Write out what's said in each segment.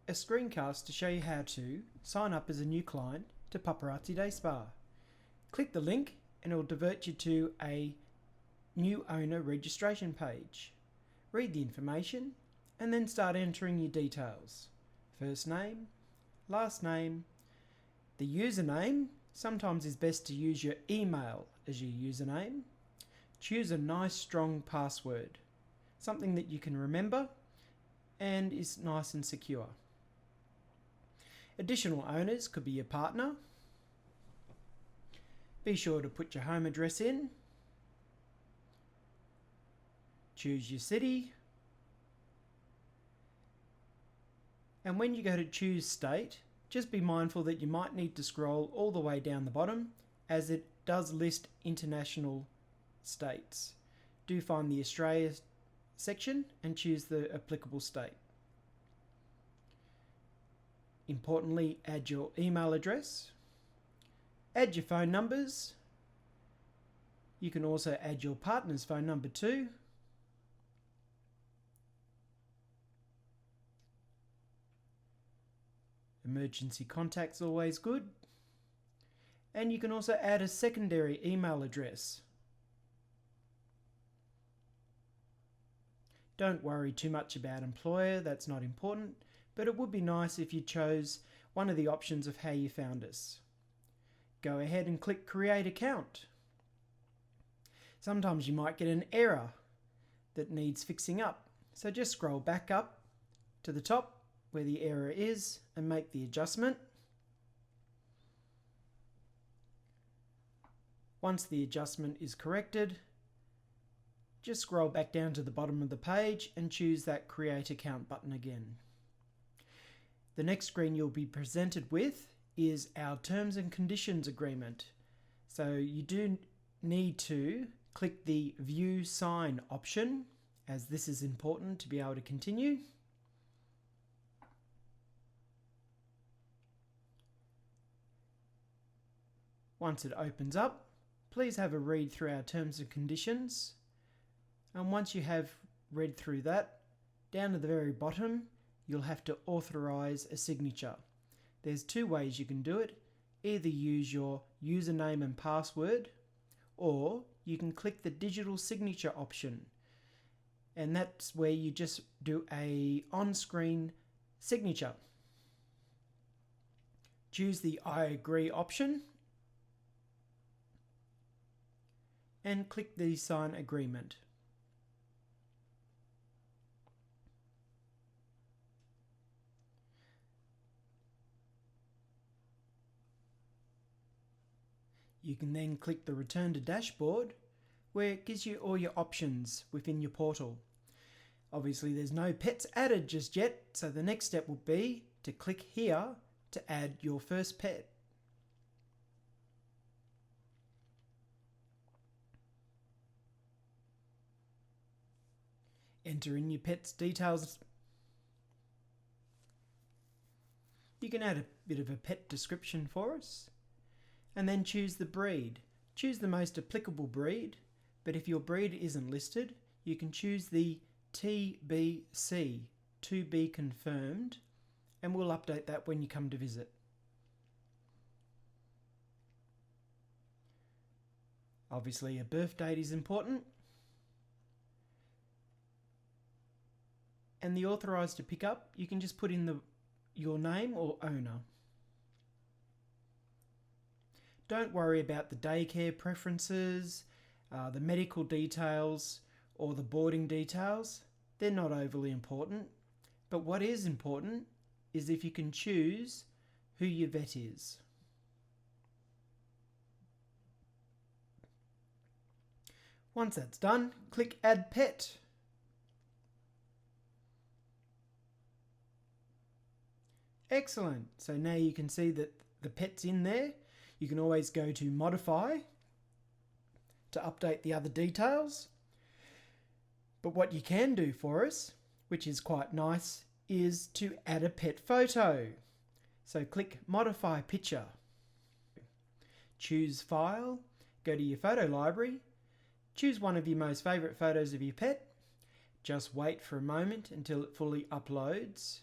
a screencast to show you how to sign up as a new client to Paparazzi Day Spa. Click the link and it will divert you to a new owner registration page. Read the information and then start entering your details. First name, last name. The username, sometimes is best to use your email as your username. Choose a nice strong password, something that you can remember and is nice and secure. Additional owners could be your partner. Be sure to put your home address in. Choose your city. And when you go to choose state, just be mindful that you might need to scroll all the way down the bottom as it does list international states. Do find the Australia section and choose the applicable state. Importantly, add your email address. Add your phone numbers. You can also add your partner's phone number too. Emergency contact's always good. And you can also add a secondary email address. Don't worry too much about employer, that's not important, but it would be nice if you chose one of the options of how you found us. Go ahead and click Create Account. Sometimes you might get an error that needs fixing up, so just scroll back up to the top where the error is and make the adjustment. Once the adjustment is corrected, just scroll back down to the bottom of the page and choose that Create Account button again. The next screen you'll be presented with is our Terms and Conditions agreement. So you do need to click the View Sign option, as this is important to be able to continue. Once it opens up, please have a read through our terms and conditions. And once you have read through that, down to the very bottom, you'll have to authorize a signature. There's two ways you can do it. Either use your username and password, or you can click the digital signature option. And that's where you just do a on-screen signature. Choose the I agree option and click the sign agreement. You can then click the Return to Dashboard, where it gives you all your options within your portal. Obviously there's no pets added just yet, so the next step will be to click here to add your first pet. Enter in your pet's details. You can add a bit of a pet description for us. And then choose the breed. Choose the most applicable breed, but if your breed isn't listed, you can choose the TBC, to be confirmed, and we'll update that when you come to visit. Obviously a birth date is important. And the authorised to pick up, you can just put in your name or owner. Don't worry about the daycare preferences, the medical details, or the boarding details. They're not overly important. But what is important is if you can choose who your vet is. Once that's done, click Add Pet. Excellent. So now you can see that the pet's in there. You can always go to Modify to update the other details. But what you can do for us, which is quite nice, is to add a pet photo. So click Modify Picture. Choose File, go to your photo library, choose one of your most favourite photos of your pet. Just wait for a moment until it fully uploads.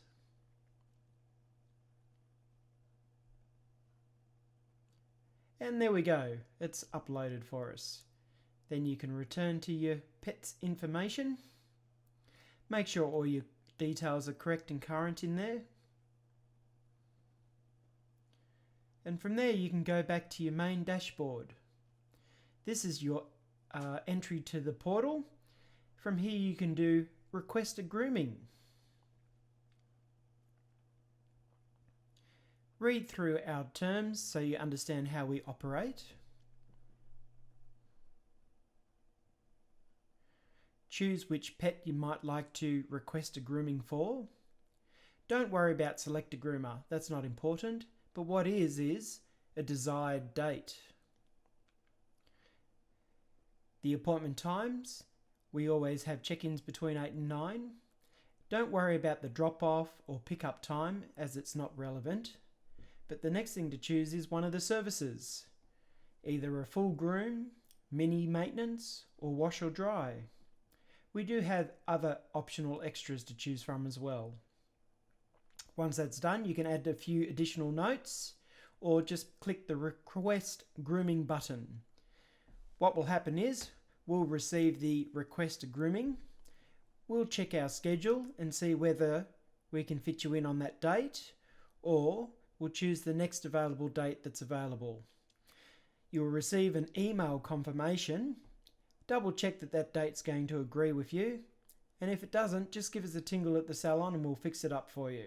And there we go, it's uploaded for us. Then you can return to your pet's information. Make sure all your details are correct and current in there. And from there you can go back to your main dashboard. This is your entry to the portal. From here you can do request a grooming. Read through our terms so you understand how we operate. Choose which pet you might like to request a grooming for. Don't worry about select a groomer, that's not important, but what is a desired date. The appointment times, we always have check-ins between 8 and 9. Don't worry about the drop-off or pick-up time as it's not relevant. But the next thing to choose is one of the services. Either a full groom, mini maintenance, or wash or dry. We do have other optional extras to choose from as well. Once that's done, you can add a few additional notes or just click the request grooming button. What will happen is we'll receive the request a grooming. We'll check our schedule and see whether we can fit you in on that date, or we'll choose the next available date that's available. You'll receive an email confirmation. Double check that that date's going to agree with you, and if it doesn't, just give us a tingle at the salon and we'll fix it up for you.